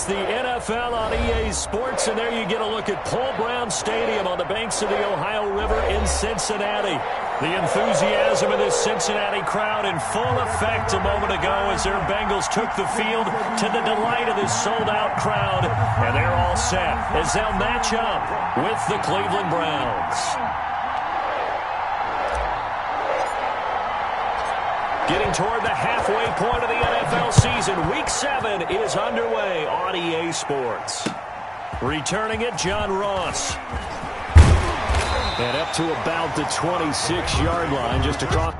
the NFL on EA Sports, and there you get a look at Paul Brown Stadium on the banks of the Ohio River in Cincinnati. The enthusiasm of this Cincinnati crowd in full effect a moment ago as their Bengals took the field to the delight of this sold-out crowd, and they're all set as they'll match up with the Cleveland Browns. Getting toward the halfway point of the NFL season, Week 7 is underway on EA Sports. Returning it, John Ross. And up to about the 26-yard line, just across.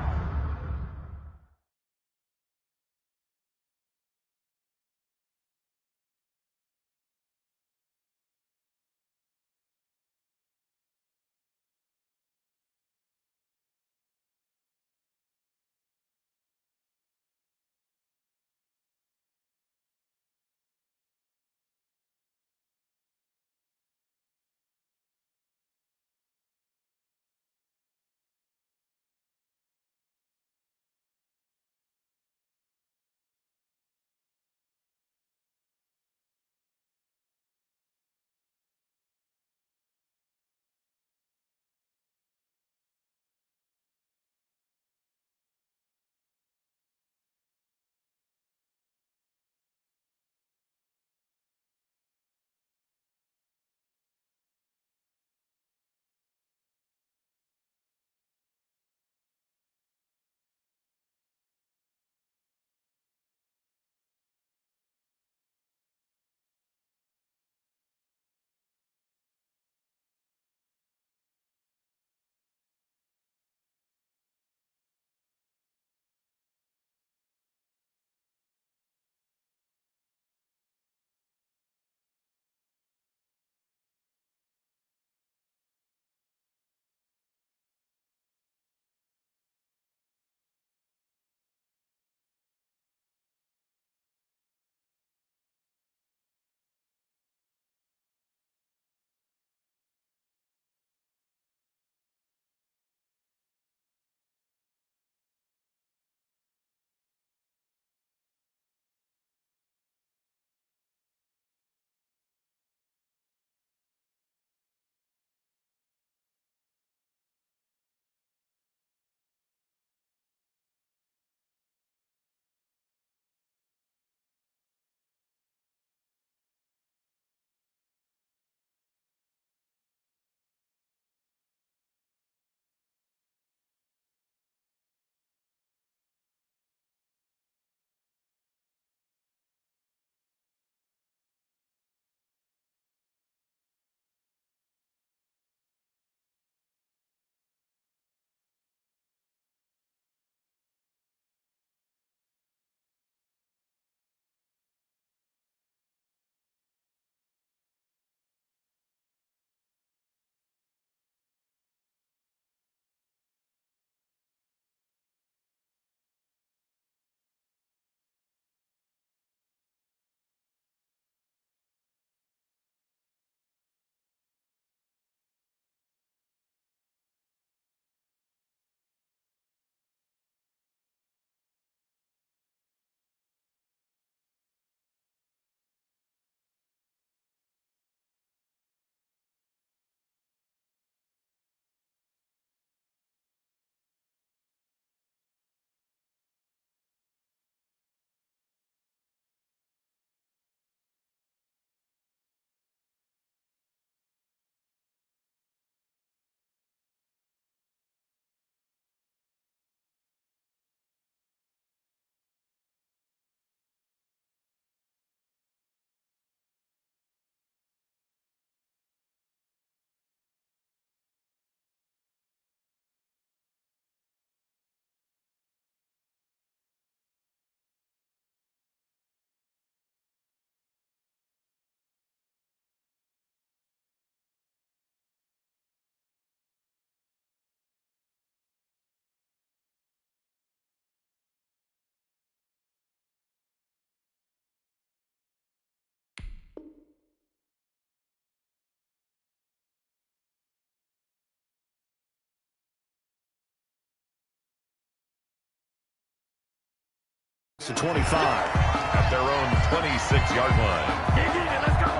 To 25. at their own 26-yard line. Let's go.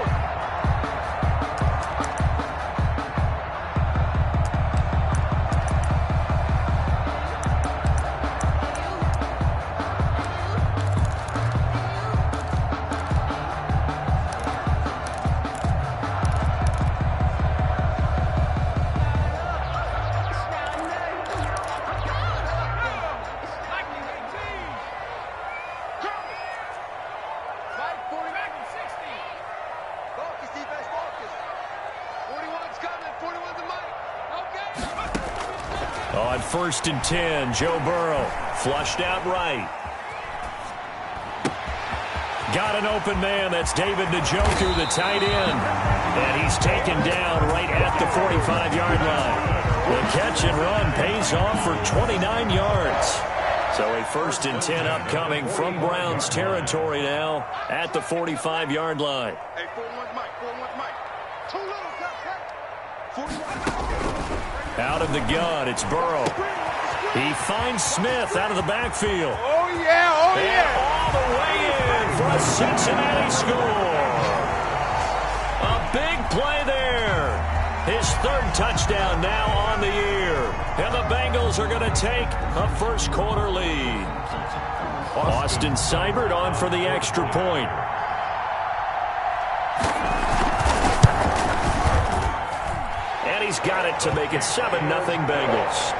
On 1st and 10, Joe Burrow flushed out right. Got an open man. That's David Njoku, the tight end. And he's taken down right at the 45-yard line. The catch and run pays off for 29 yards. So a 1st and 10 upcoming from Browns territory now at the 45-yard line. Hey, 4-1 Mike, 4-1 Mike. Too little, cut. 41. Out of the gun, it's Burrow. He finds Smith out of the backfield. Oh, yeah, And all the way in for a Cincinnati score. A big play there. His 3rd touchdown now on the year. And the Bengals are going to take a first-quarter lead. Austin Seibert on for the extra point. And he's got it to make it 7-0 Bengals.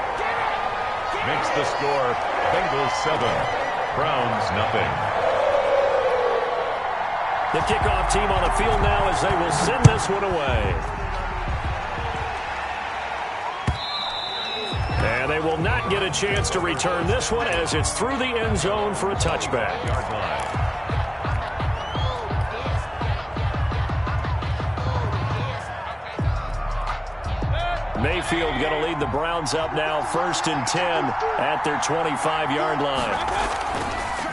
Makes the score Bengals 7, Browns nothing. The kickoff team on the field now as they will send this one away. And they will not get a chance to return this one as it's through the end zone for a touchback. Yard line. Mayfield going to lead the Browns up now 1st and 10 at their 25-yard line.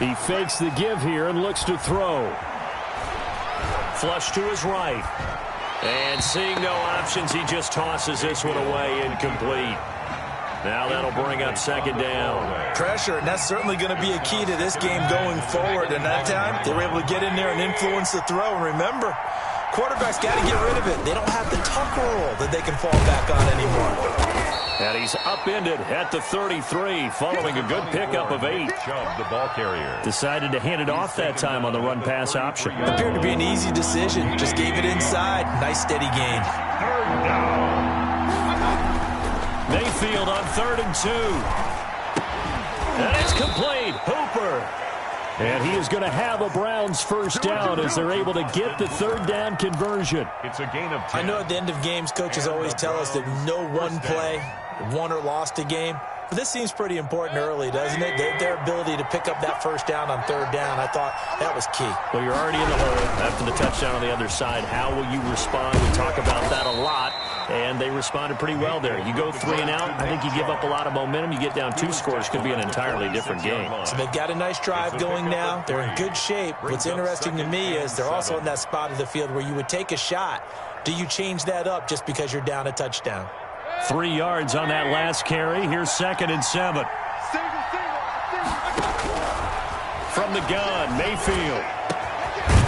He fakes the give here and looks to throw. Flush to his right. And seeing no options, he just tosses this one away, incomplete. Now that'll bring up 2nd down. Pressure, and that's certainly going to be a key to this game going forward. And that time, they were able to get in there and influence the throw. And remember, quarterbacks got to get rid of it. They don't have the tuck roll that they can fall back on anymore. And he's upended at the 33 following a good pickup of 8. Chubb, the ball carrier. Decided to hand it off that time on the run-pass option. Appeared to be an easy decision. Just gave it inside. Nice steady gain. 3rd down. Mayfield on 3rd and 2. And it's complete. Hooper. And he is going to have a Browns first down as they're able to get the 3rd down conversion. It's a gain of 10. I know at the end of games, coaches always tell us that no one play won or lost a game. But this seems pretty important early, doesn't it? Their ability to pick up that first down on 3rd down, I thought that was key. Well, you're already in the hole after the touchdown on the other side. How will you respond? We talk about that a lot, and they responded pretty well there. You go 3 and out, I think you give up a lot of momentum. You get down 2 scores, could be an entirely different game. So they've got a nice drive going now. They're in good shape. What's interesting to me is they're also in that spot of the field where you would take a shot. Do you change that up just because you're down a touchdown? 3 yards on that last carry. Here's 2nd and 7. From the gun, Mayfield.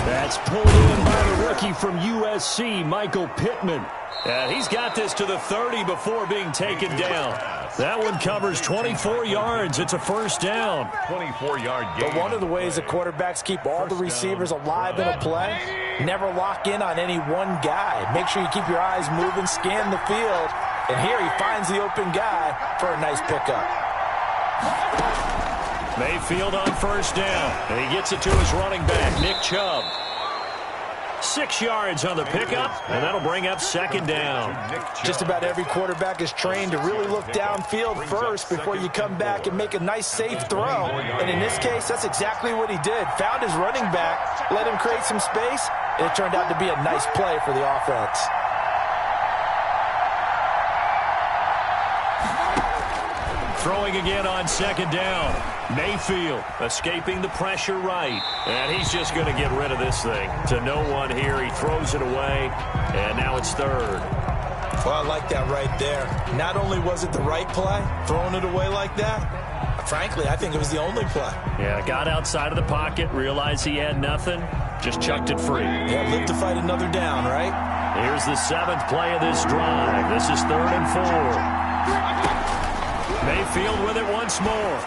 That's pulled in by the rookie from USC, Michael Pittman. And he's got this to the 30 before being taken down. That one covers 24 yards. It's a first down. 24-yard gain. But one of the ways the quarterbacks keep all the receivers alive in a play, never lock in on any one guy. Make sure you keep your eyes moving, scan the field. And here he finds the open guy for a nice pickup. Mayfield on first down. And he gets it to his running back, Nick Chubb. 6 yards on the pickup, and that'll bring up 2nd down. Just about every quarterback is trained to really look downfield first before you come back and make a nice, safe throw. And in this case, that's exactly what he did. Found his running back, let him create some space, and it turned out to be a nice play for the offense. Throwing again on 2nd down. Mayfield escaping the pressure right. And he's just going to get rid of this thing. To no one here. He throws it away. And now it's 3rd. Well, I like that right there. Not only was it the right play, throwing it away like that, I frankly, I think it was the only play. Yeah, got outside of the pocket, realized he had nothing, just chucked it free. Yeah, live to fight another down, right? Here's the 7th play of this drive. This is 3rd and 4. Mayfield with it once more.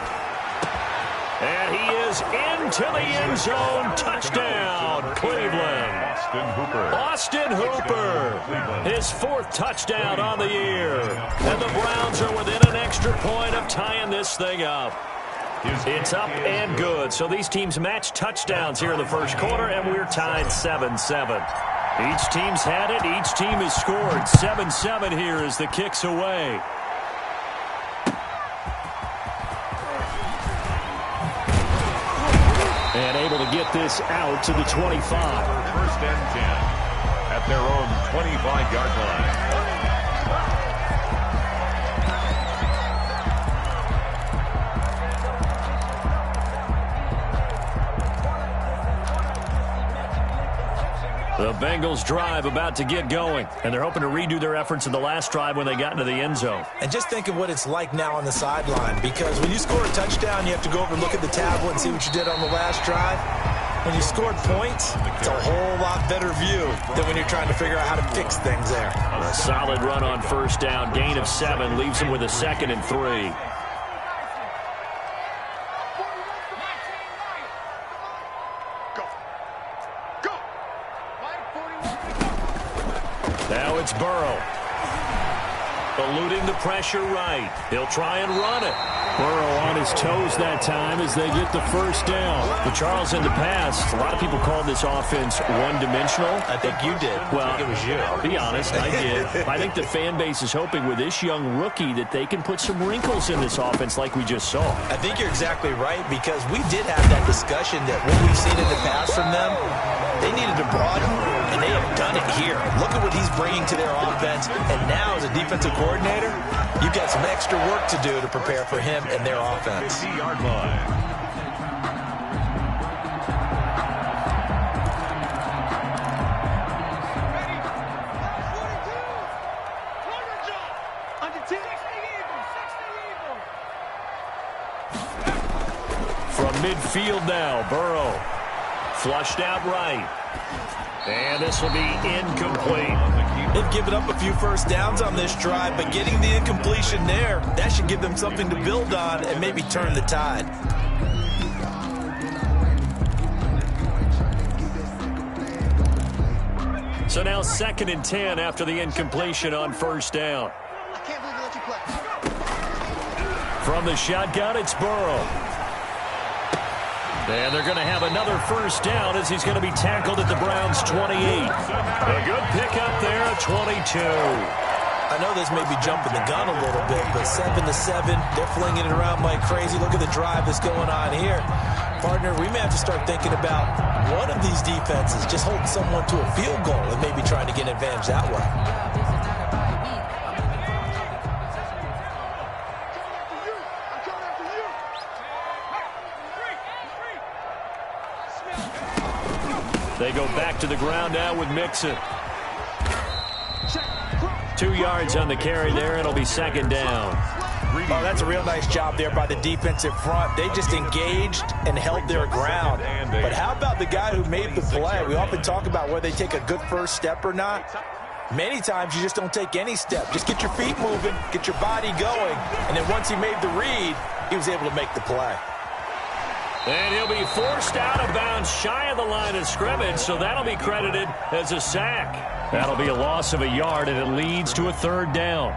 And he is into the end zone. Touchdown, Cleveland. Austin Hooper. His 4th touchdown on the year. And the Browns are within an extra point of tying this thing up. It's up and good. So these teams match touchdowns here in the first quarter, and we're tied 7-7. Each team's had it. Each team has scored. 7-7 here as the kick's away. And able to get this out to the 25. First and 10 at their own 25-yard line. The Bengals drive about to get going, and they're hoping to redo their efforts in the last drive when they got into the end zone. And just think of what it's like now on the sideline, because when you score a touchdown, you have to go over and look at the tablet and see what you did on the last drive. When you scored points, it's a whole lot better view than when you're trying to figure out how to fix things there. A solid run on first down, gain of 7, leaves them with a 2nd and 3. Now it's Burrow. Eluding the pressure right. He'll try and run it. Burrow on his toes that time as they get the first down. But Charles, in the past, a lot of people called this offense one-dimensional. I think you did. Well, I think it was you. I'll be honest, I did. I think the fan base is hoping with this young rookie that they can put some wrinkles in this offense like we just saw. I think you're exactly right, because we did have that discussion that what we've seen in the past from them, they needed to broaden, and they have done it here. Look at what he's bringing to their offense, and now as a defensive coordinator, you've got some extra work to do to prepare for him and their offense. 50-yard line. From midfield now, Burrow. Flushed out right. And this will be incomplete. They've given up a few first downs on this drive, but getting the incompletion there, that should give them something to build on and maybe turn the tide. So now 2nd and 10 after the incompletion on first down. I can't believe they let you play. From the shotgun, it's Burrow. And they're going to have another first down as he's going to be tackled at the Browns' 28. A good pickup there, 22. I know this may be jumping the gun a little bit, but 7-7, they're flinging it around like crazy. Look at the drive that's going on here. Partner, we may have to start thinking about one of these defenses just holding someone to a field goal and maybe trying to get an advantage that way. They go back to the ground now with Mixon. 2 yards on the carry there. It'll be 2nd down. Oh, that's a real nice job there by the defensive front. They just engaged and held their ground. But how about the guy who made the play? We often talk about whether they take a good first step or not. Many times you just don't take any step. Just get your feet moving, get your body going, and then once he made the read, he was able to make the play. And he'll be forced out of bounds shy of the line of scrimmage, so that'll be credited as a sack. That'll be a loss of a yard, and it leads to a 3rd down.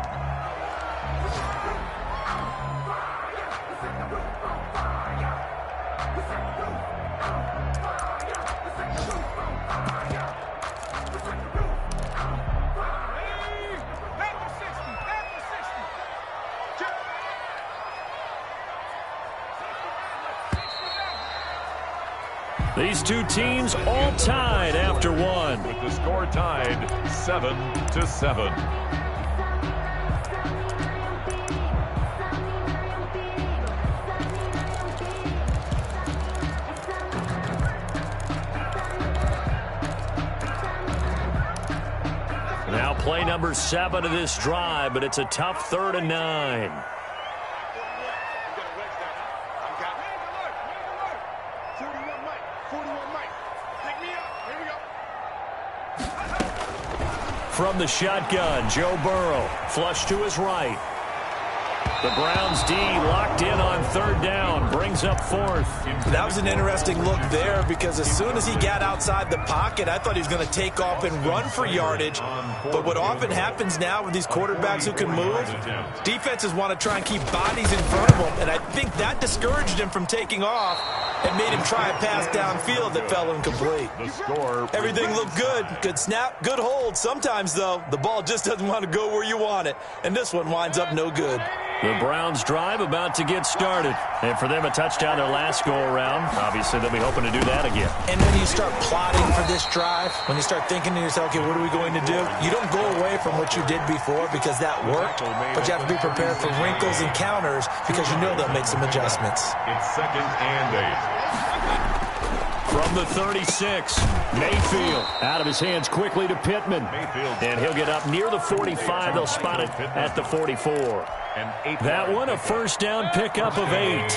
These two teams all tied after one. With the score tied 7-7. Now play number 7 of this drive, but it's a tough 3rd and 9. from the shotgun. Joe Burrow, flush to his right. The Browns D locked in on third down, brings up fourth. That was an interesting look there because as soon as he got outside the pocket, I thought he was going to take off and run for yardage. But what often happens now with these quarterbacks who can move, defenses want to try and keep bodies in front of them, and I think that discouraged him from taking off and made him try a pass downfield that fell incomplete. Everything looked good. Good snap, good hold. Sometimes, though, the ball just doesn't want to go where you want it, and this one winds up no good. The Browns drive about to get started. And for them, a touchdown their last go-around. Obviously, they'll be hoping to do that again. And when you start plotting for this drive, when you start thinking to yourself, okay, what are we going to do? You don't go away from what you did before because that worked, but you have to be prepared for wrinkles and counters because you know they'll make some adjustments. It's 2nd and 8. From the 36, Mayfield out of his hands quickly to Pittman. And he'll get up near the 45. They'll spot it at the 44. That one, a first down pickup of 8.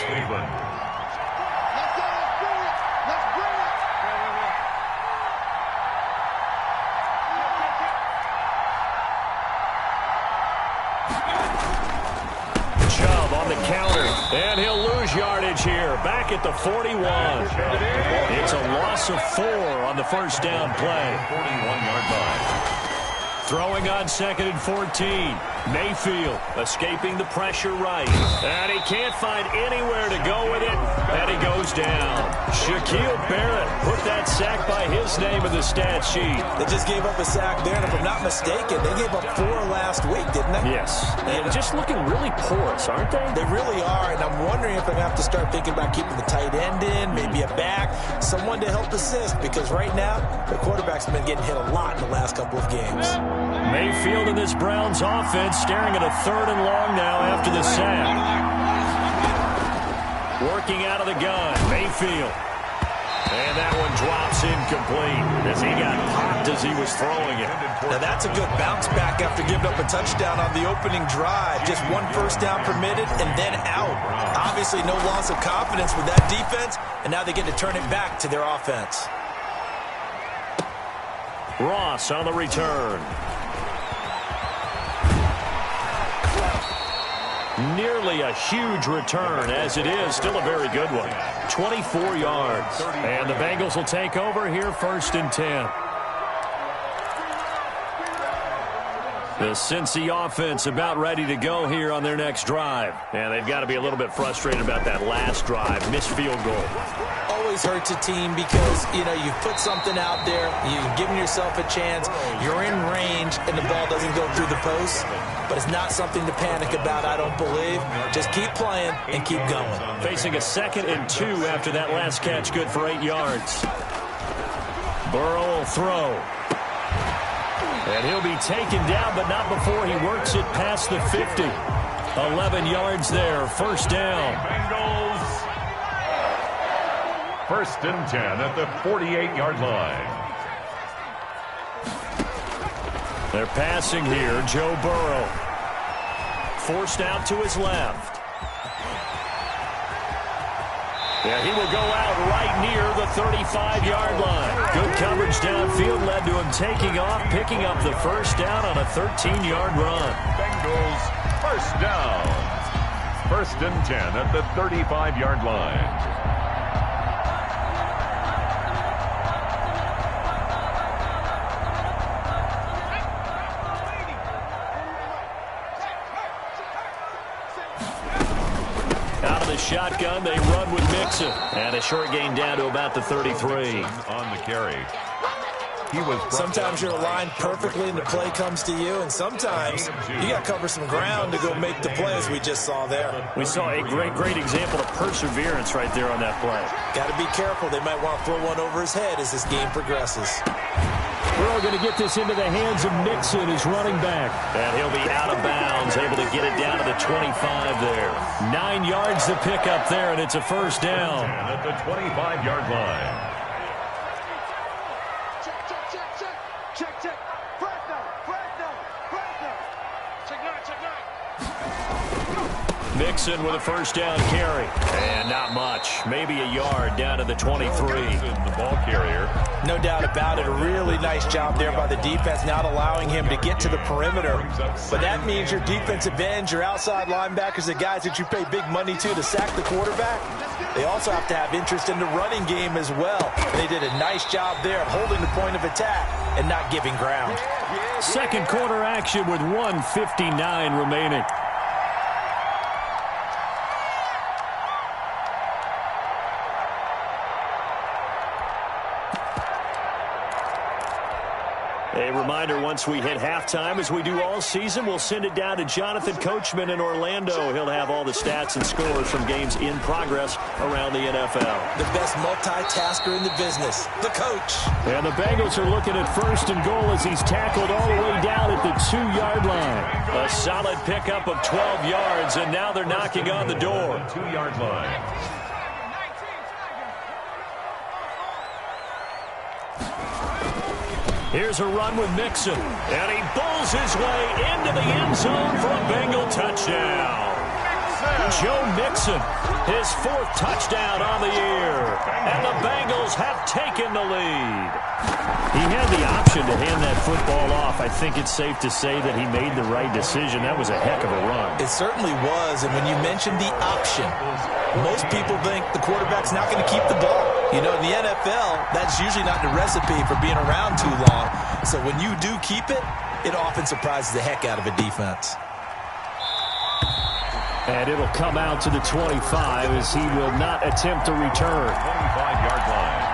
Chubb on the counter, and he'll lose yardage here. Back at the 41. It's a loss of 4 on the first down play. 41-yard line. Throwing on 2nd and 14. Mayfield escaping the pressure right. And he can't find anywhere to go with it. And he goes down. Shaquille Barrett put that sack by his name in the stat sheet. They just gave up a sack there, and if I'm not mistaken, they gave up 4 last week, didn't they? Yes. And just looking really porous, aren't they? They really are, and I'm wondering if they're going to have to start thinking about keeping the tight end in, maybe a back, someone to help assist, because right now, the quarterback's been getting hit a lot in the last couple of games. Mayfield in this Browns offense staring at a 3rd and long now after the sack. Working out of the gun, Mayfield. And that one drops incomplete as he got popped as he was throwing it. Now that's a good bounce back after giving up a touchdown on the opening drive. Just 1 first down permitted and then out. Obviously no loss of confidence with that defense, and now they get to turn it back to their offense. Ross on the return. Nearly a huge return, as it is still a very good one. 24 yards. And the Bengals will take over here 1st and 10. The Cincy offense about ready to go here on their next drive. And they've got to be a little bit frustrated about that last drive. Missed field goal. Always hurts a team because, you know, you've put something out there, you've given yourself a chance, you're in range, and the ball doesn't go through the post. But it's not something to panic about, I don't believe. Just keep playing and keep going. Facing a 2nd and 2 after that last catch, good for 8 yards. Burrow will throw. And he'll be taken down, but not before he works it past the 50. 11 yards there, first down. Bengals. 1st and 10 at the 48-yard line. They're passing here, Joe Burrow. Forced out to his left. Yeah, he will go out right near the 35-yard line. Good coverage downfield led to him taking off, picking up the first down on a 13-yard run. Bengals, first down. 1st and 10 at the 35-yard line. Shotgun, they run with Mixon. And a short gain down to about the 33. On the carry. Sometimes you're aligned perfectly and the play comes to you, and sometimes you got to cover some ground to go make the play, as we just saw there. We saw a great example of perseverance right there on that play. Got to be careful. They might want to throw one over his head as this game progresses. We're going to get this into the hands of Mixon, his running back. And he'll be out of bounds, able to get it down to the 25 there. 9 yards to pick up there, and it's a first down. At the 25-yard line. Check. Flag down. Check 9. Mixon with a first down carry. And not much. Maybe a yard down to the 23. The ball carrier. No doubt about it. A really nice job there by the defense, not allowing him to get to the perimeter. But that means your defensive ends, your outside linebackers, the guys that you pay big money to sack the quarterback, they also have to have interest in the running game as well. They did a nice job there of holding the point of attack and not giving ground. Second quarter action with 1:59 remaining. A reminder, once we hit halftime, as we do all season, we'll send it down to Jonathan Coachman in Orlando. He'll have all the stats and scores from games in progress around the NFL. The best multitasker in the business, the coach. And the Bengals are looking at first and goal as he's tackled all the way down at the 2-yard line. A solid pickup of 12 yards, and now they're knocking on the door. 2-yard line. Here's a run with Mixon, and he bowls his way into the end zone for a Bengal touchdown. Joe Mixon, his 4th touchdown on the year, and the Bengals have taken the lead. He had the option to hand that football off. I think it's safe to say that he made the right decision. That was a heck of a run. It certainly was, and when you mentioned the option, most people think the quarterback's not going to keep the ball. You know, in the NFL, that's usually not the recipe for being around too long. So when you do keep it, it often surprises the heck out of a defense. And it'll come out to the 25 as he will not attempt to return. 25-yard line.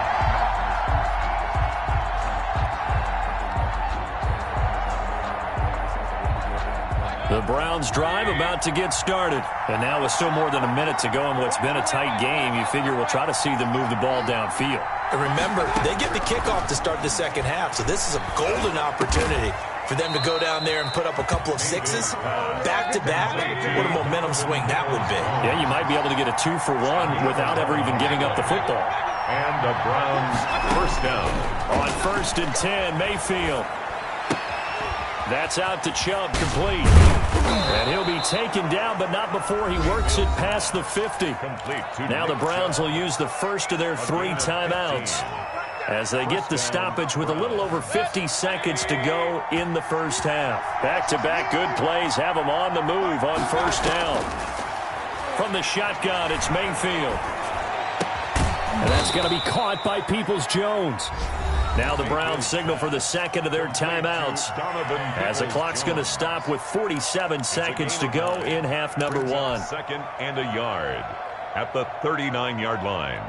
The Browns drive about to get started. And now with still more than a minute to go in what's been a tight game, you figure we'll try to see them move the ball downfield. And remember, they get the kickoff to start the second half, so this is a golden opportunity for them to go down there and put up a couple of sixes back-to-back. What a momentum swing that would be. Yeah, you might be able to get a 2-for-1 without ever even giving up the football. And the Browns first down. On 1st and 10, Mayfield. That's out to Chubb, complete. And he'll be taken down, but not before he works it past the 50. Now the Browns will use the first of their 3 timeouts as they get the stoppage with a little over 50 seconds to go in the first half. Back-to-back good plays have them on the move on first down. From the shotgun, it's Mayfield. And that's going to be caught by Peoples-Jones. Now the Browns signal for the second of their timeouts as the clock's going to stop with 47 seconds to go in half number 1. Second and a yard at the 39-yard line.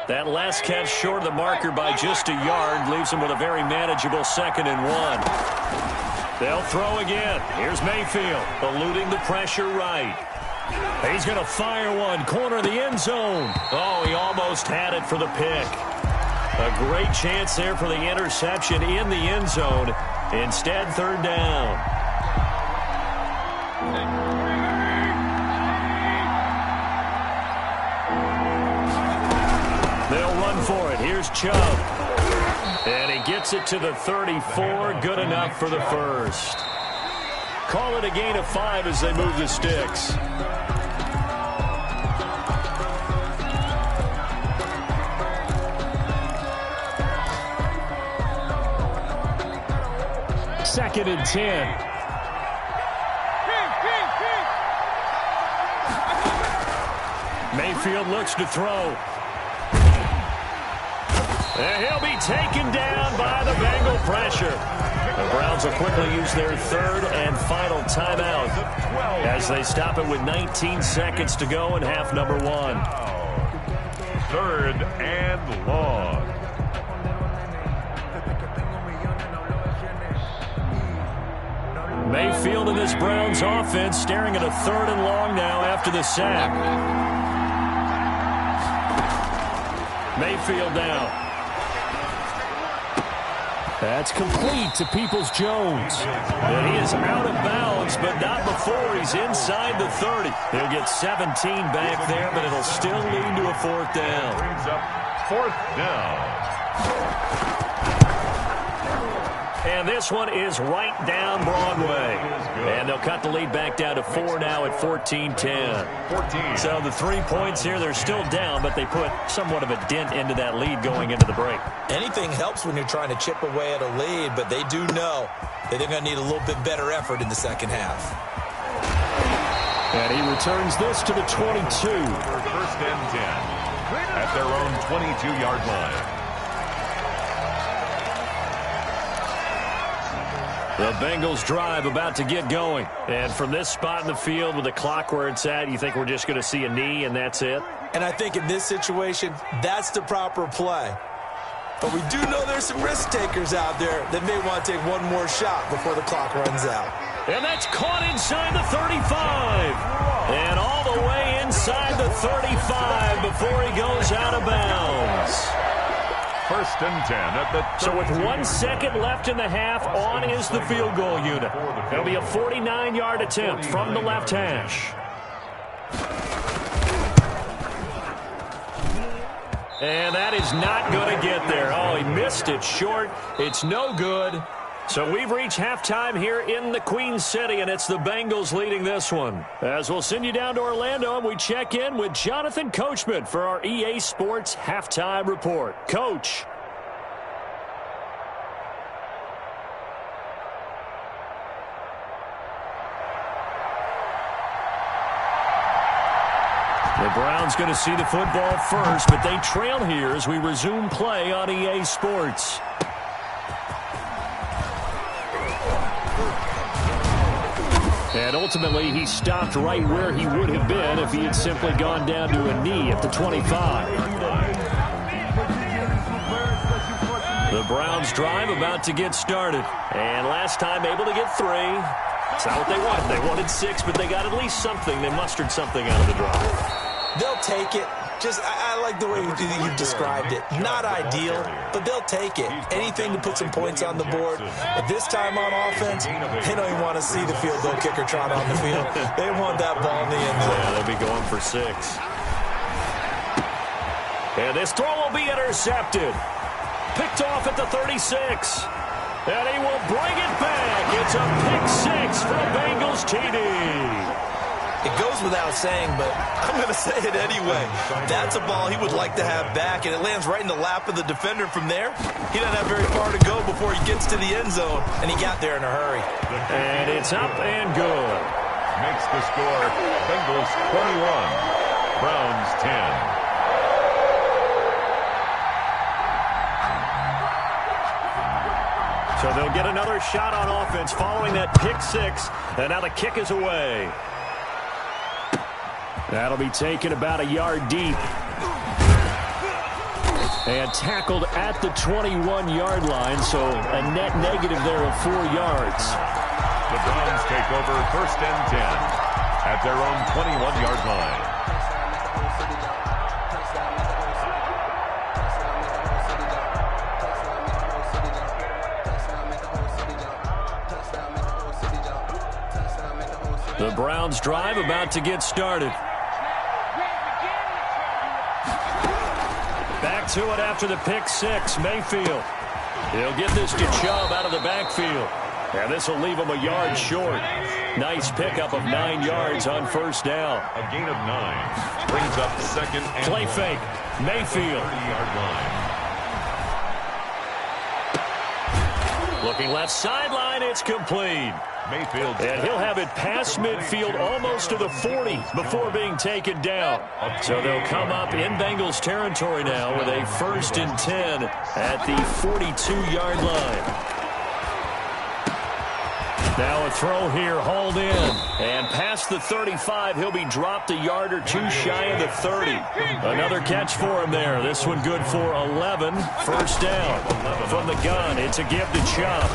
That last catch short of the marker by just a yard leaves them with a very manageable 2nd and 1. They'll throw again. Here's Mayfield, eluding the pressure right. He's going to fire one, corner of the end zone. Oh, he almost had it for the pick. A great chance there for the interception in the end zone. Instead, 3rd down. They'll run for it. Here's Chubb. And he gets it to the 34. Good enough for the first. Call it a gain of 5 as they move the sticks. Second and 10. Mayfield looks to throw. And he'll be taken down by the Bengal pressure. The Browns will quickly use their 3rd and final timeout as they stop it with 19 seconds to go in half number 1. 3rd and long. Mayfield and this Browns offense staring at a 3rd and long now after the sack. Mayfield now. That's complete to Peoples-Jones. And he is out of bounds, but not before he's inside the 30. He'll get 17 back there, but it'll still lead to a 4th down. Brings up 4th down. And this one is right down Broadway. And they'll cut the lead back down to 4 now at 14-10. So the 3 points here, they're still down, but they put somewhat of a dent into that lead going into the break. Anything helps when you're trying to chip away at a lead, but they do know that they're going to need a little bit better effort in the second half. And he returns this to the 22. First and 10 at their own 22-yard line. The Bengals drive about to get going. And from this spot in the field with the clock where it's at, you think we're just going to see a knee and that's it? And I think in this situation, that's the proper play. But we do know there's some risk takers out there that may want to take one more shot before the clock runs out. And that's caught inside the 35. And all the way inside the 35 before he goes out of bounds. First and 10 at the 32. So with 1 second left in the half, on is the field goal unit. It'll be a 49-yard attempt from the left hash. And that is not going to get there. Oh, he missed it short. It's no good. So we've reached halftime here in the Queen City, and it's the Bengals leading this one. As we'll send you down to Orlando, and we check in with Jonathan Coachman for our EA Sports Halftime Report. Coach. The Browns going to see the football first, but they trail here as we resume play on EA Sports. And ultimately, he stopped right where he would have been if he had simply gone down to a knee at the 25. The Browns drive about to get started. And last time able to get 3. It's not what they wanted. They wanted 6, but they got at least something. They mustered something out of the drive. They'll take it. I like the way you described it. Not ideal, but they'll take it. Anything to put some points on the board. But this time on offense, they don't even want to see the field goal kicker trot on the field. They want that ball in the end zone. Yeah, they'll be going for 6. And this throw will be intercepted. Picked off at the 36. And he will bring it back. It's a pick 6 for a Bengals TD. It goes without saying, but I'm going to say it anyway. That's a ball he would like to have back, and it lands right in the lap of the defender from there. He doesn't have very far to go before he gets to the end zone, and he got there in a hurry. And it's up and good. Makes the score Bengals 21, Browns 10. So they'll get another shot on offense following that pick 6, and now the kick is away. That'll be taken about a yard deep. And tackled at the 21-yard line, so a net negative there of 4 yards. The Browns take over first and 10 at their own 21-yard line. The Browns drive about to get started. Back to it after the pick 6, Mayfield. He'll get this to Chubb out of the backfield. And this will leave him a yard short. Nice pickup of 9 yards on first down. A gain of 9 brings up second and play fake. Mayfield. 30-yard line. Looking left sideline, it's complete. Mayfield. And he'll have it past midfield almost to the 40 before being taken down. So they'll come up in Bengals territory now with a 1st and 10 at the 42-yard line. Now a throw here, hauled in. And past the 35, he'll be dropped a yard or 2 shy of the 30. Another catch for him there. This one good for 11. First down from the gun. It's a give to Chubb.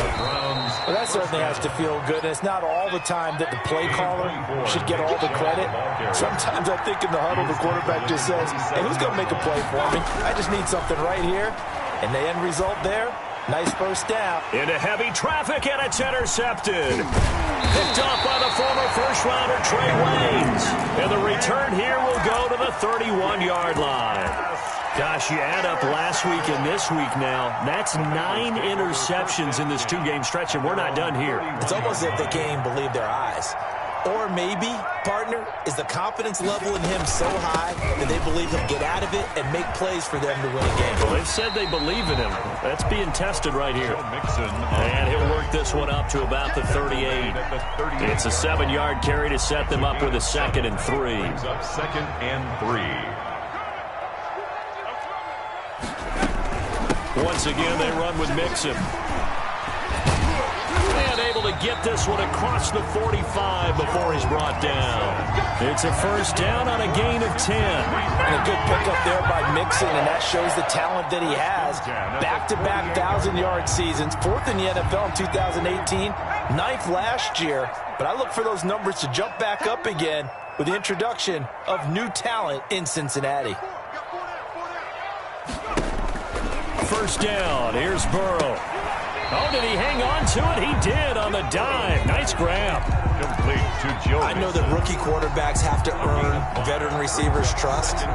Well, that certainly has to feel good. And it's not all the time that the play caller should get all the credit. Sometimes I think in the huddle, the quarterback just says, hey, who's going to make a play for me? I just need something right here. And the end result there, nice first down. Into heavy traffic, and it's intercepted. Picked off by the former first-rounder Trey Waynes. And the return here will go to the 31-yard line. Gosh, you add up last week and this week now, that's 9 interceptions in this 2-game stretch, and we're not done here. It's almost as if they can't even believe their eyes. Or maybe, partner, is the confidence level in him so high that they believe he'll get out of it and make plays for them to win a game. Well, they've said they believe in him. That's being tested right here. And he'll work this one up to about the 38. It's a 7-yard carry to set them up with a 2nd and 3. Second and 3. Once again, they run with Mixon. And able to get this one across the 45 before he's brought down. It's a 1st down on a gain of 10. And a good pickup there by Mixon, and that shows the talent that he has. Back-to-back 1,000-yard seasons, 4th in the NFL in 2018, 9th last year. But I look for those numbers to jump back up again with the introduction of new talent in Cincinnati. 1st down. Here's Burrow. Oh, did he hang on to it? He did on the dive. Nice grab. Complete to Joe. I know that rookie quarterbacks have to earn veteran receivers' trust.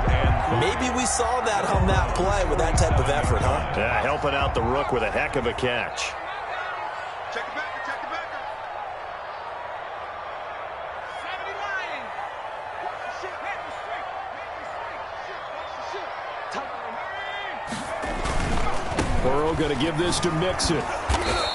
Maybe we saw that on that play with that type of effort, huh? Yeah, helping out the rook with a heck of a catch. Check it back, check it back. 79. Burrow going to give this to Mixon.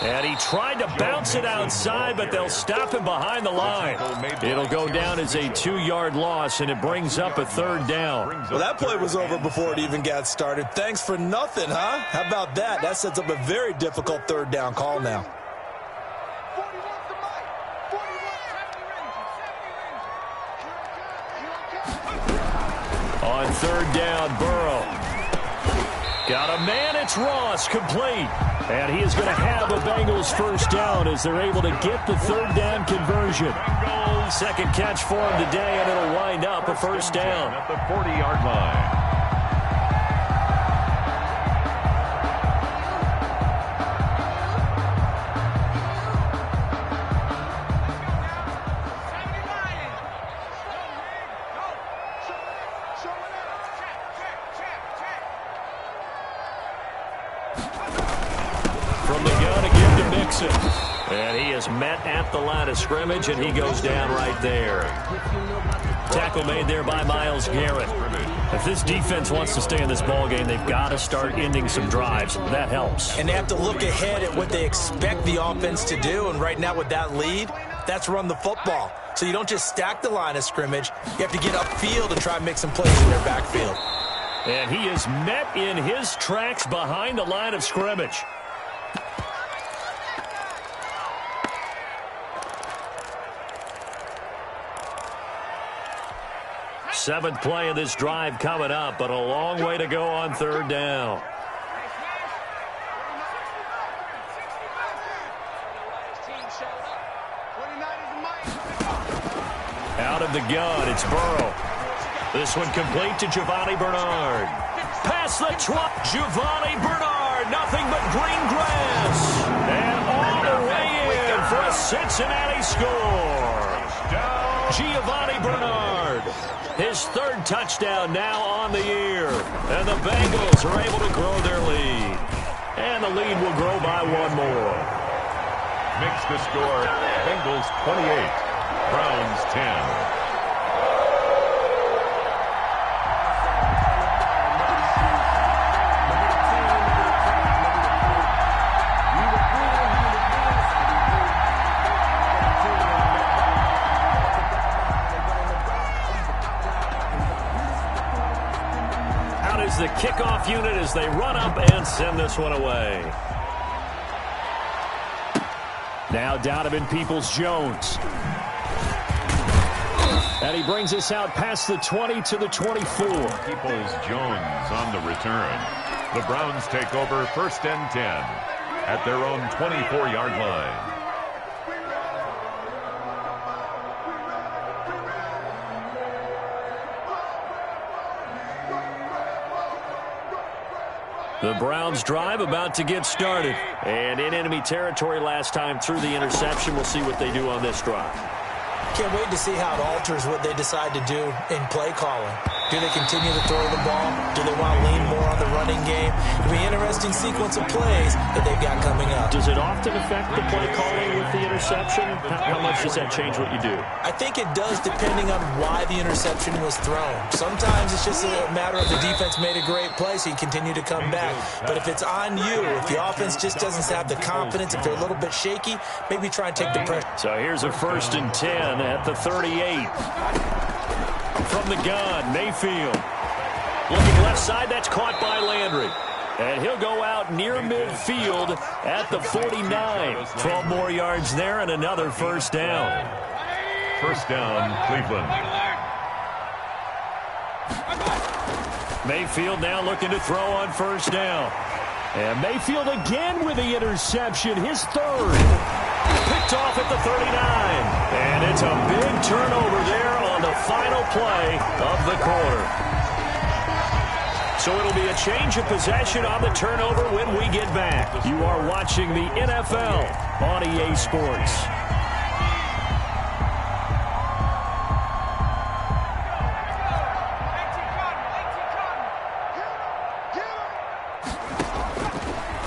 And he tried to bounce it outside, but they'll stop him behind the line. It'll go down as a 2-yard loss, and it brings up a 3rd down. Well, that play was over before it even got started. Thanks for nothing, huh? How about that? That sets up a very difficult 3rd down call now. On 3rd down, Burrow. Got a man, it's Ross, complete. And he is going to have a Bengals 1st down as they're able to get the 3rd down conversion. 2nd catch for him today, and it'll wind up a 1st down. At the 40-yard line. And he is met at the line of scrimmage, and he goes down right there. Tackle made there by Myles Garrett. If this defense wants to stay in this ballgame, they've got to start ending some drives. That helps. And they have to look ahead at what they expect the offense to do. And right now with that lead, that's run the football. So you don't just stack the line of scrimmage. You have to get upfield and try and make some plays in their backfield. And he is met in his tracks behind the line of scrimmage. Seventh play of this drive coming up, but a long way to go on 3rd down. Out of the gun, it's Burrow. This one complete to Giovanni Bernard. Past the 20, Giovanni Bernard, nothing but green grass. And all the way in for a Cincinnati score. Giovanni Bernard. His 3rd touchdown now on the year. And the Bengals are able to grow their lead. And the lead will grow by 1 more. Makes the score Bengals 28, Browns 10. The kickoff unit as they run up and send this one away. Now Donovan Peoples-Jones. And he brings us out past the 20 to the 24. Peoples-Jones on the return. The Browns take over 1st and 10 at their own 24-yard line. The Browns drive about to get started. And in enemy territory last time through the interception. We'll see what they do on this drive. Can't wait to see how it alters what they decide to do in play calling. Do they continue to throw the ball? Do they want to lean more on the running game? It'll be an interesting sequence of plays that they've got coming up. Does it often affect the play calling with the interception? How much does that change what you do? I think it does, depending on why the interception was thrown. Sometimes it's just a matter of the defense made a great play, so you continue to come back. But if it's on you, if the offense just doesn't have the confidence, if they're a little bit shaky, maybe try and take the pressure. So here's a 1st and 10 at the 38. From the gun, Mayfield. Looking left side, that's caught by Landry. And he'll go out near midfield at the 49. 12 more yards there and another 1st down. 1st down, Cleveland. Mayfield now looking to throw on 1st down. And Mayfield again with the interception, his 3rd. Picked off at the 39. And it's a big turnover there on the final play of the quarter. So it'll be a change of possession on the turnover when we get back. You are watching the NFL on EA Sports.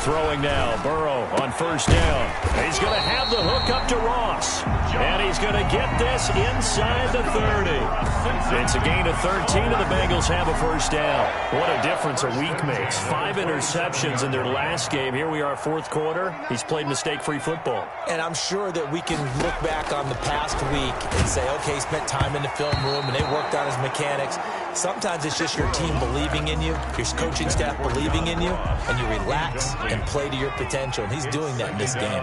Throwing now, Burrow on 1st down. He's going to have the hook up to Ross. And he's going to get this inside the 30. It's a gain of 13, and the Bengals have a 1st down. What a difference a week makes. 5 interceptions in their last game. Here we are, 4th quarter. He's played mistake-free football. And I'm sure that we can look back on the past week and say, okay, he spent time in the film room, and they worked on his mechanics. Sometimes it's just your team believing in you, your coaching staff believing in you, and you relax and play to your potential. And he's doing that in this game.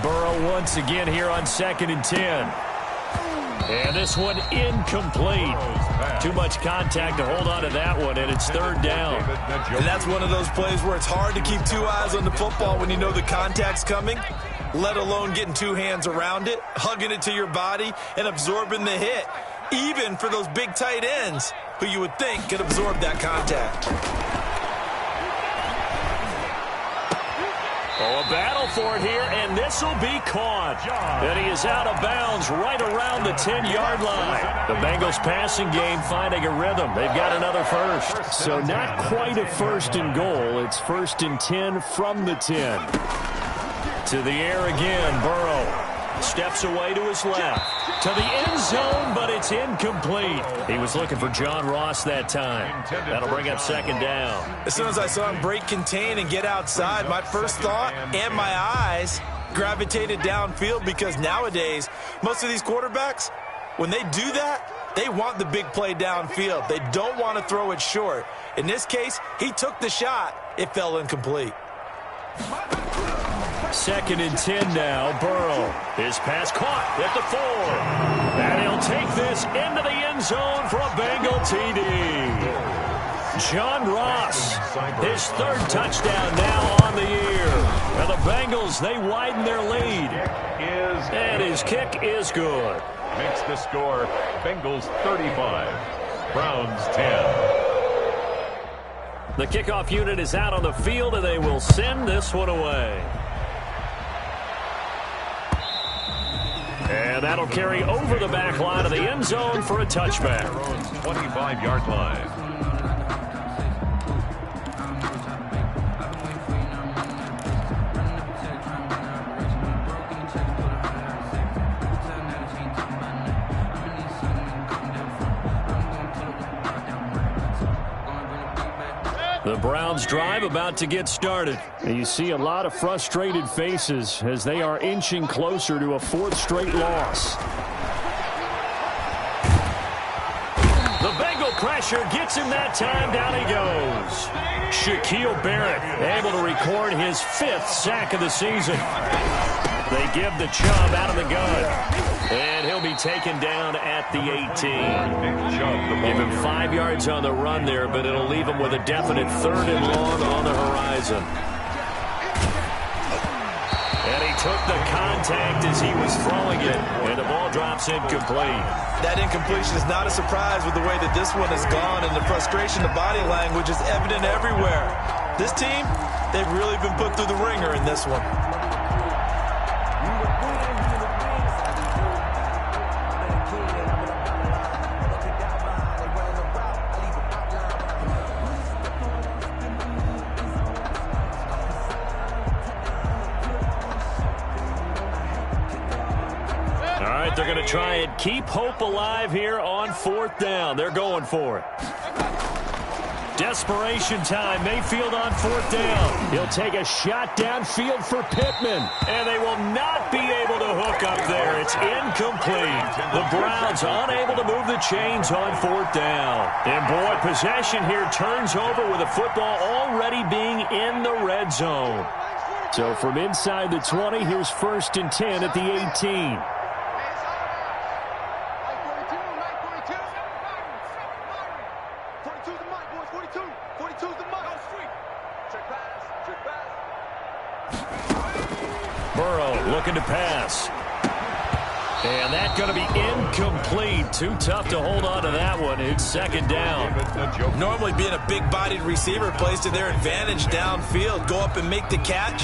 Burrow once again here on 2nd and 10. And this one incomplete. Too much contact to hold on to that one, and it's 3rd down. And that's one of those plays where it's hard to keep 2 eyes on the football when you know the contact's coming, let alone getting 2 hands around it, hugging it to your body, and absorbing the hit, even for those big tight ends who you would think could absorb that contact. Oh, a battle for it here, and this will be caught. And he is out of bounds right around the 10-yard line. The Bengals passing game finding a rhythm. They've got another 1st. So not quite a 1st and goal. It's 1st and 10 from the 10. To the air again, Burrow. Steps away to his left. To the end zone, but it's incomplete. He was looking for John Ross that time. That'll bring up 2nd down. As soon as I saw him break contain and get outside, my first thought and my eyes gravitated downfield, because nowadays, most of these quarterbacks, when they do that, they want the big play downfield. They don't want to throw it short. In this case, he took the shot. It fell incomplete. 2nd and 10 now, Burrow. His pass caught at the 4. And he'll take this into the end zone for a Bengal TD. John Ross, his 3rd touchdown now on the year. And the Bengals, they widen their lead. And his kick is good. Makes the score Bengals 35, Browns 10. The kickoff unit is out on the field, and they will send this one away. And that'll carry over the back line of the end zone for a touchback. 25-yard line. The Browns drive about to get started. And you see a lot of frustrated faces as they are inching closer to a 4th straight loss. The Bengal pressure gets him that time. Down he goes. Shaquille Barrett able to record his 5th sack of the season. They give the Chubb out of the gun. And he'll be taken down at the 18. Give him 5 yards on the run there, but it'll leave him with a definite 3rd and long on the horizon. And he took the contact as he was throwing it, and the ball drops incomplete. That incompletion is not a surprise with the way that this one has gone, and the frustration, the body language is evident everywhere. This team, they've really been put through the ringer in this one. right, they're going to try and keep hope alive here on 4th down. They're going for it. Desperation time. Mayfield on 4th down. He'll take a shot downfield for Pittman. And they will not be able to hook up there. It's incomplete. The Browns unable to move the chains on 4th down. And boy, possession here turns over with the football already being in the red zone. So from inside the 20, here's 1st and 10 at the 18. Burrow looking to pass. And that's going to be incomplete. Too tough to hold on to that one. It's 2nd down. Normally being a big-bodied receiver plays to their advantage downfield. Go up and make the catch,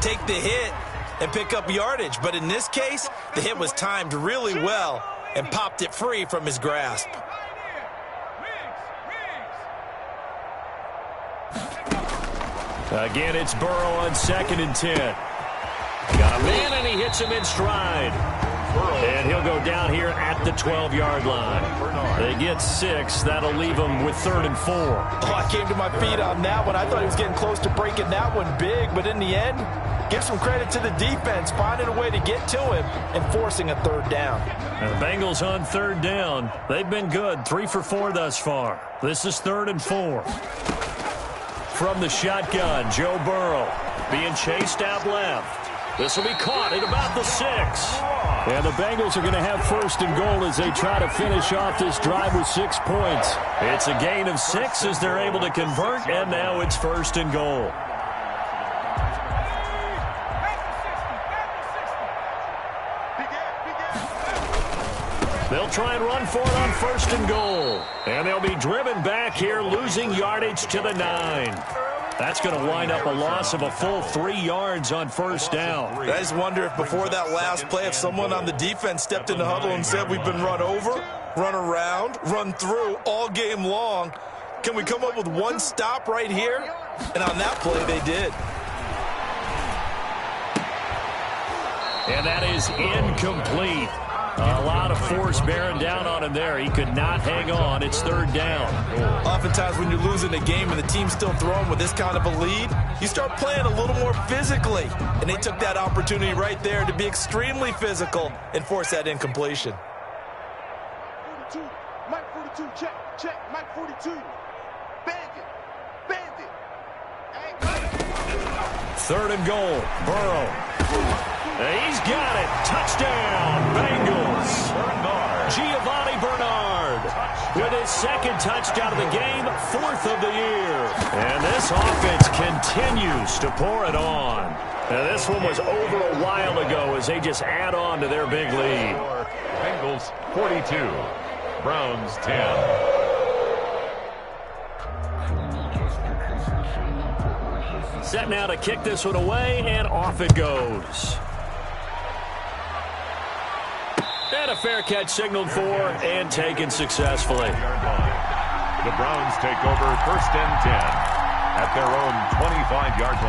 take the hit, and pick up yardage. But in this case, the hit was timed really well and popped it free from his grasp. Again, it's Burrow on 2nd and 10. Got a man, and he hits him in stride. And he'll go down here at the 12-yard line. They get 6. That'll leave them with 3rd and 4. Oh, I came to my feet on that one. I thought he was getting close to breaking that one big. But in the end, give some credit to the defense, finding a way to get to him and forcing a 3rd down. And the Bengals on 3rd down. They've been good. 3 for 4 thus far. This is 3rd and 4. From the shotgun, Joe Burrow being chased out left. This will be caught at about the 6. And the Bengals are going to have 1st and goal as they try to finish off this drive with 6 points. It's a gain of 6 as they're able to convert, and now it's 1st and goal. They'll try and run for it on 1st and goal. And they'll be driven back here, losing yardage to the 9. That's going to wind up a loss of a full 3 yards on 1st down. I just wonder if before that last play, if someone on the defense stepped in the huddle and said, we've been run over, run around, run through all game long. Can we come up with one stop right here? And on that play, they did. And that is incomplete. A lot of force bearing down on him there. He could not hang on. It's 3rd down. Oftentimes when you're losing a game and the team's still throwing with this kind of a lead, you start playing a little more physically. And they took that opportunity right there to be extremely physical and force that incompletion. 42, Mike 42, check, Mike 42. Bandit. 3rd and goal, Burrow. He's got it. Touchdown, Bengals. Giovanni Bernard with his 2nd touchdown of the game, 4th of the year. And this offense continues to pour it on. Now, this one was over a while ago as they just add on to their big lead. Bengals 42, Browns 10. Set now to kick this one away, and off it goes. And a fair catch signaled for and taken successfully. The Browns take over 1st and 10 at their own 25-yard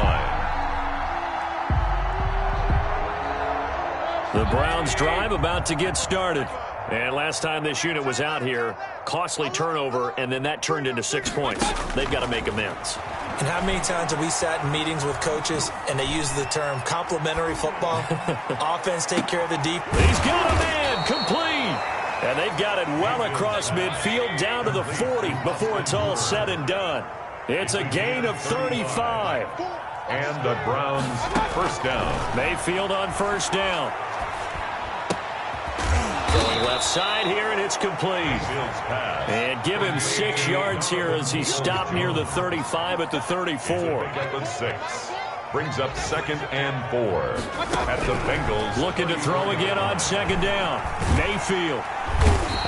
line. The Browns drive about to get started. And last time this unit was out here, costly turnover, and then that turned into 6 points. They've got to make amends. And how many times have we sat in meetings with coaches and they use the term complementary football? Offense take care of the deep. He's got a man, complete. And they've got it well across midfield down to the 40 before it's all said and done. It's a gain of 35. And the Browns 1st down. Mayfield on 1st down. Going left side here, and it's complete. And give him 6 yards here as he stopped near the 35 at the 34. 6 brings up 2nd and 4 at the Bengals. Looking to throw again on 2nd down. Mayfield.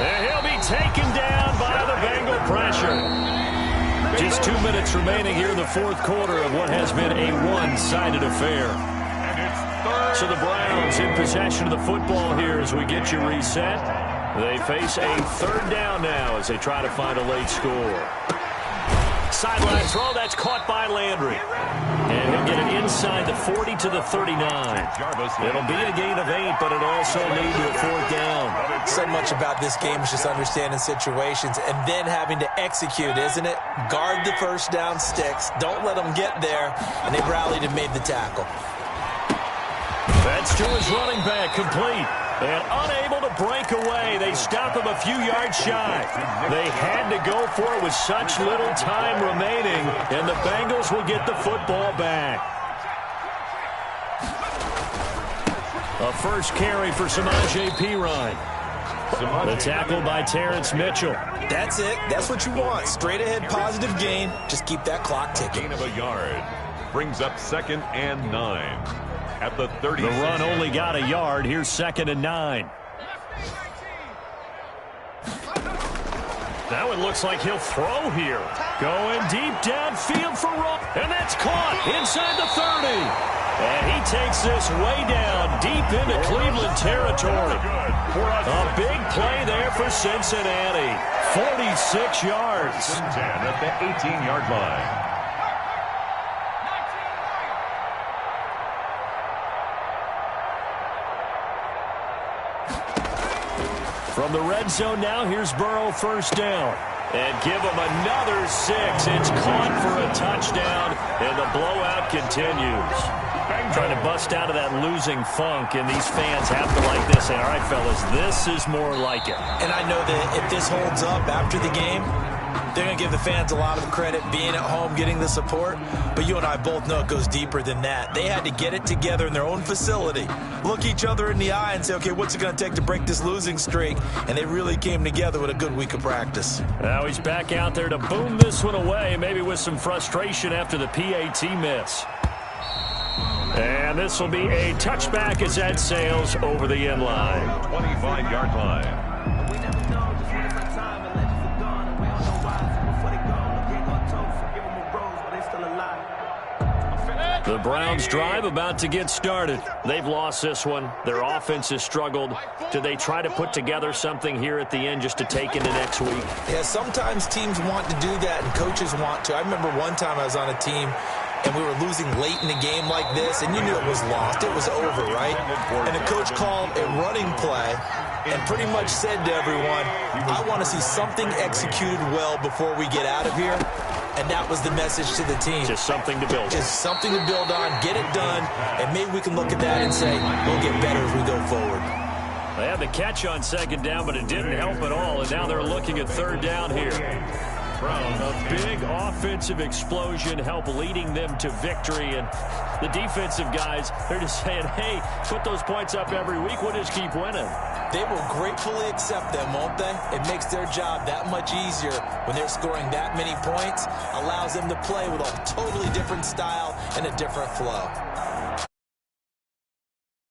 And he'll be taken down by the Bengal pressure. Just 2 minutes remaining here in the 4th quarter of what has been a one-sided affair. So the Browns in possession of the football here as we get you reset. They face a 3rd down now as they try to find a late score. sideline throw. That's caught by Landry. And he'll get it inside the 40 to the 39. It'll be a gain of 8, but it also lead to a 4th down. So much about this game is just understanding situations and then having to execute, isn't it? Guard the first down sticks. Don't let them get there. And they rallied and made the tackle. That's to his running back, complete. And unable to break away. They stop him a few yards shy. They had to go for it with such little time remaining, and the Bengals will get the football back. A first carry for Samaje Perine. The tackle by Terrence Mitchell. That's it. That's what you want. Straight ahead positive gain. Just keep that clock ticking. Gain of a yard. Brings up 2nd and 9. At the 30. The run only got a yard. Here's 2nd and 9. Now it looks like he'll throw here. Going deep downfield for Rowe. And that's caught inside the 30. And he takes this way down deep into Cleveland territory. A big play there for Cincinnati. 46 yards. 10 at the 18-yard line. From the red zone now, here's Burrow, first down. And give him another 6. It's caught for a touchdown, and the blowout continues. Trying to bust out of that losing funk, and these fans have to like this. Say, all right, fellas, this is more like it. And I know that if this holds up after the game, they're going to give the fans a lot of credit being at home, getting the support. But you and I both know it goes deeper than that. They had to get it together in their own facility, look each other in the eye and say, okay, what's it going to take to break this losing streak? And they really came together with a good week of practice. Now he's back out there to boom this one away, maybe with some frustration after the PAT miss. And this will be a touchback as that sails over the end line. 25-yard line. The Browns drive about to get started. They've lost this one. Their offense has struggled. Do they try to put together something here at the end just to take into next week? Yeah, sometimes teams want to do that and coaches want to. I remember one time I was on a team and we were losing late in a game like this, and you knew it was lost. It was over, right? And the coach called a running play and pretty much said to everyone, I want to see something executed well before we get out of here. And that was the message to the team. Just something to build on. Just something to build on, get it done, and maybe we can look at that and say, we'll get better as we go forward. They had the catch on 2nd down, but it didn't help at all, and now they're looking at 3rd down here. A big offensive explosion help leading them to victory, and the defensive guys, they're just saying, hey, put those points up every week, we'll just keep winning. They will gratefully accept them, won't they? It makes their job that much easier when they're scoring that many points, allows them to play with a totally different style and a different flow.